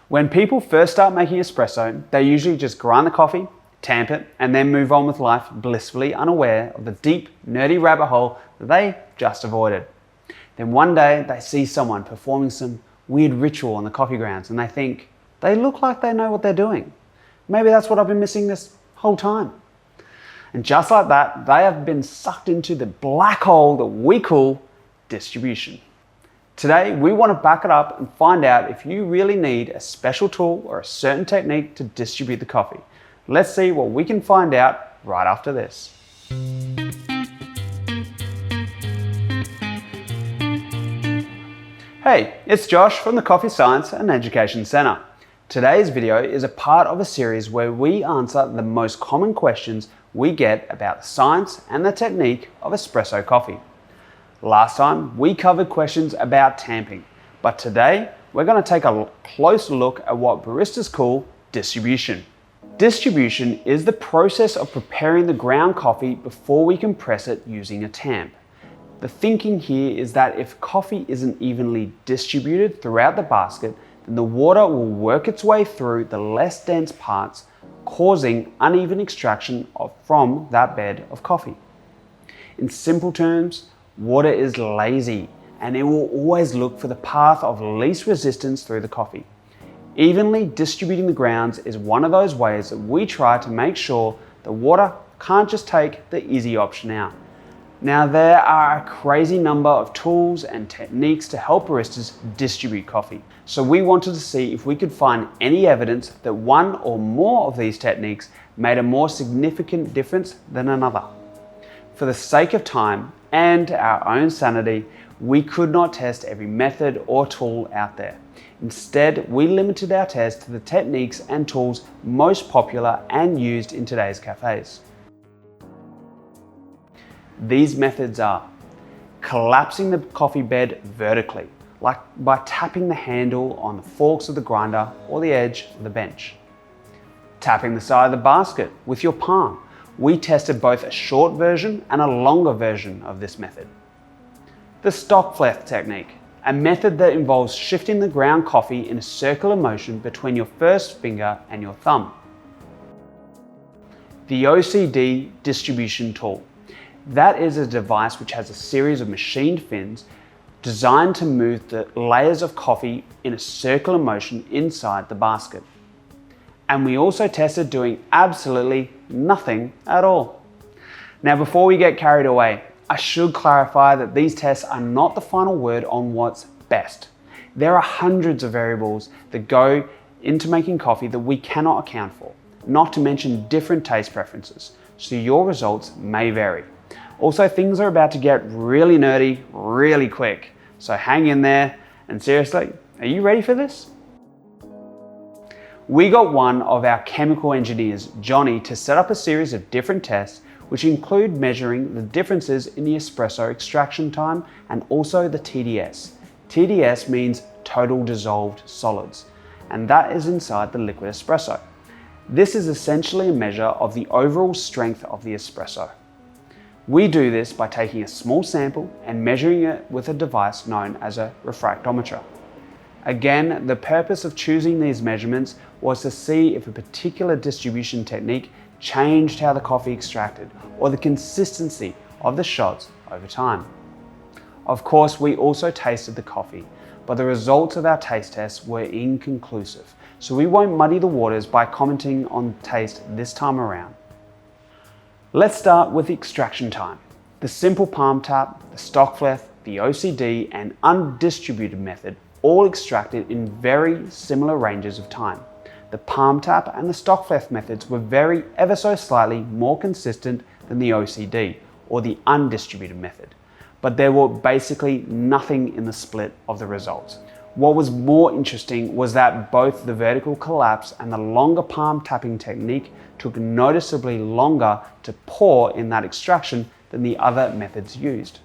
When people first start making espresso, they usually just grind the coffee, tamp it, and then move on with life blissfully unaware of the deep, nerdy rabbit hole that they just avoided. Then one day they see someone performing some weird ritual on the coffee grounds and they think, they look like they know what they're doing. Maybe that's what I've been missing this whole time. And just like that, they have been sucked into the black hole that we call distribution. Today, we want to back it up and find out if you really need a special tool or a certain technique to distribute the coffee. Let's see what we can find out right after this. Hey, it's Josh from the Coffee Science and Education Center. Today's video is a part of a series where we answer the most common questions we get about the science and the technique of espresso coffee. Last time, we covered questions about tamping, but today we're going to take a close look at what baristas call distribution. Distribution is the process of preparing the ground coffee before we can press it using a tamp. The thinking here is that if coffee isn't evenly distributed throughout the basket, then the water will work its way through the less dense parts, causing uneven extraction from that bed of coffee. In simple terms, water is lazy and it will always look for the path of least resistance through the coffee. Evenly distributing the grounds is one of those ways that we try to make sure the water can't just take the easy option out. Now, there are a crazy number of tools and techniques to help baristas distribute coffee. So we wanted to see if we could find any evidence that one or more of these techniques made a more significant difference than another. For the sake of time and our own sanity, we could not test every method or tool out there. Instead, we limited our test to the techniques and tools most popular and used in today's cafes. These methods are collapsing the coffee bed vertically, like by tapping the handle on the forks of the grinder or the edge of the bench. Tapping the side of the basket with your palm. We tested both a short version and a longer version of this method. The stockfleth technique, a method that involves shifting the ground coffee in a circular motion between your first finger and your thumb. The OCD distribution tool. That is a device which has a series of machined fins designed to move the layers of coffee in a circular motion inside the basket. And we also tested doing absolutely nothing at all. Now, before we get carried away, I should clarify that these tests are not the final word on what's best. There are hundreds of variables that go into making coffee that we cannot account for, not to mention different taste preferences, so your results may vary. Also, things are about to get really nerdy really quick, so hang in there, and seriously, are you ready for this? We got one of our chemical engineers, Johnny, to set up a series of different tests which include measuring the differences in the espresso extraction time and also the TDS. TDS means total dissolved solids, and that is inside the liquid espresso. This is essentially a measure of the overall strength of the espresso. We do this by taking a small sample and measuring it with a device known as a refractometer. Again, the purpose of choosing these measurements was to see if a particular distribution technique changed how the coffee extracted or the consistency of the shots over time. Of course, we also tasted the coffee, but the results of our taste tests were inconclusive, so we won't muddy the waters by commenting on taste this time around. Let's start with the extraction time. The simple palm tap, the stockfleth, the OCD, and undistributed method all extracted in very similar ranges of time. The palm tap and the stockfleth methods were ever so slightly more consistent than the OCD, or the undistributed method, but there were basically nothing in the split of the results. What was more interesting was that both the vertical collapse and the longer palm tapping technique took noticeably longer to pour in that extraction than the other methods used.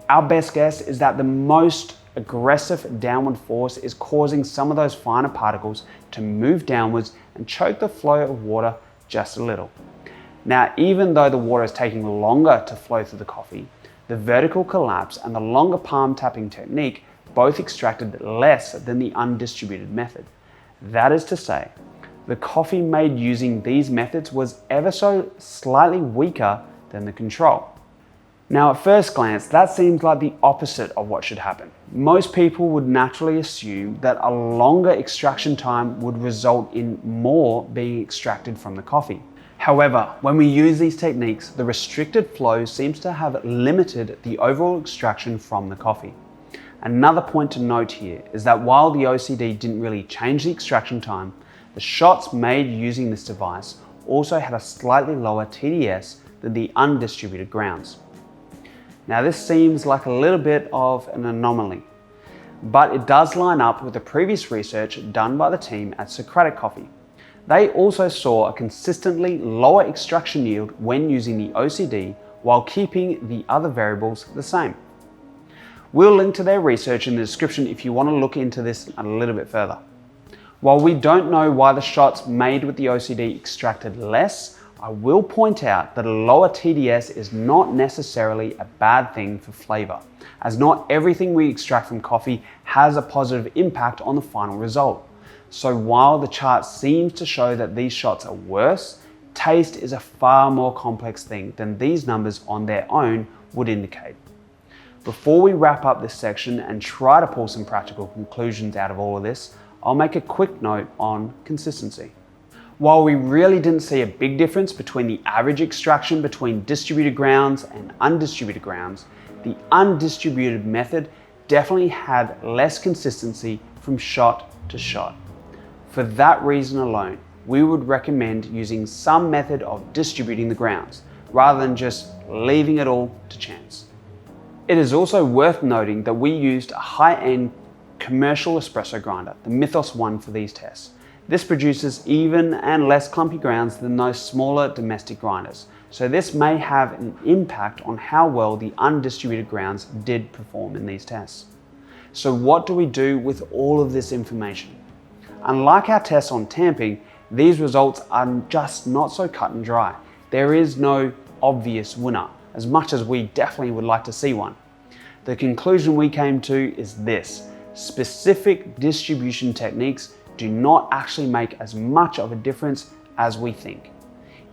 Our best guess is that the most aggressive downward force is causing some of those finer particles to move downwards and choke the flow of water just a little. Now, even though the water is taking longer to flow through the coffee, the vertical collapse and the longer palm tapping technique both extracted less than the undistributed method. That is to say, the coffee made using these methods was ever so slightly weaker than the control. Now at first glance, that seems like the opposite of what should happen. Most people would naturally assume that a longer extraction time would result in more being extracted from the coffee. However, when we use these techniques, the restricted flow seems to have limited the overall extraction from the coffee. Another point to note here is that while the OCD didn't really change the extraction time, the shots made using this device also had a slightly lower TDS than the undistributed grounds. Now this seems like a little bit of an anomaly, but it does line up with the previous research done by the team at Socratic Coffee. They also saw a consistently lower extraction yield when using the OCD while keeping the other variables the same. We'll link to their research in the description if you want to look into this a little bit further. While we don't know why the shots made with the OCD extracted less, I will point out that a lower TDS is not necessarily a bad thing for flavor, as not everything we extract from coffee has a positive impact on the final result. So while the chart seems to show that these shots are worse, taste is a far more complex thing than these numbers on their own would indicate. Before we wrap up this section and try to pull some practical conclusions out of all of this, I'll make a quick note on consistency. While we really didn't see a big difference between the average extraction between distributed grounds and undistributed grounds, the undistributed method definitely had less consistency from shot to shot. For that reason alone, we would recommend using some method of distributing the grounds, rather than just leaving it all to chance. It is also worth noting that we used a high-end commercial espresso grinder, the Mythos one, for these tests. This produces even and less clumpy grounds than those smaller domestic grinders, so this may have an impact on how well the undistributed grounds did perform in these tests. So what do we do with all of this information? Unlike our tests on tamping, these results are just not so cut and dry. There is no obvious winner, as much as we definitely would like to see one. The conclusion we came to is this: specific distribution techniques do not actually make as much of a difference as we think.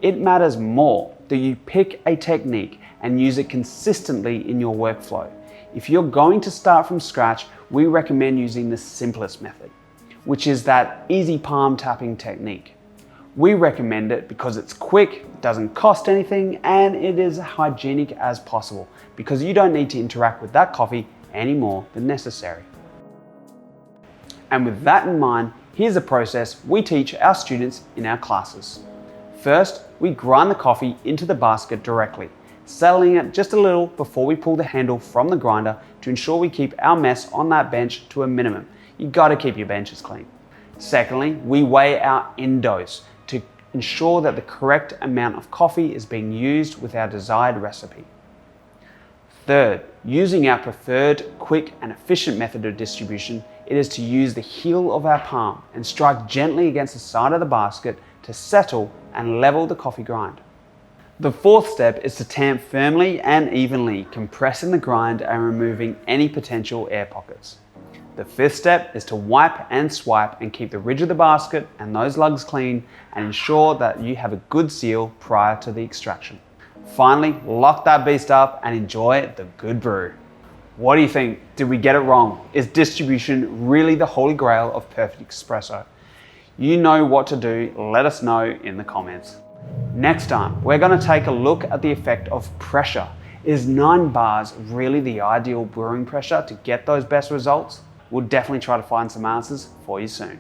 It matters more that you pick a technique and use it consistently in your workflow. If you're going to start from scratch, we recommend using the simplest method, which is that easy palm tapping technique. We recommend it because it's quick, doesn't cost anything, and it is hygienic as possible because you don't need to interact with that coffee any more than necessary. And with that in mind, here's a process we teach our students in our classes. First, we grind the coffee into the basket directly, settling it just a little before we pull the handle from the grinder to ensure we keep our mess on that bench to a minimum. You gotta keep your benches clean. Secondly, we weigh our endos to ensure that the correct amount of coffee is being used with our desired recipe. Third, using our preferred quick and efficient method of distribution, it is to use the heel of our palm and strike gently against the side of the basket to settle and level the coffee grind. The fourth step is to tamp firmly and evenly, compressing the grind and removing any potential air pockets. The fifth step is to wipe and swipe and keep the ridge of the basket and those lugs clean and ensure that you have a good seal prior to the extraction. Finally, lock that beast up and enjoy the good brew. What do you think? Did we get it wrong? Is distribution really the holy grail of perfect espresso? You know what to do, let us know in the comments. Next time, we're going to take a look at the effect of pressure. Is 9 bars really the ideal brewing pressure to get those best results? We'll definitely try to find some answers for you soon.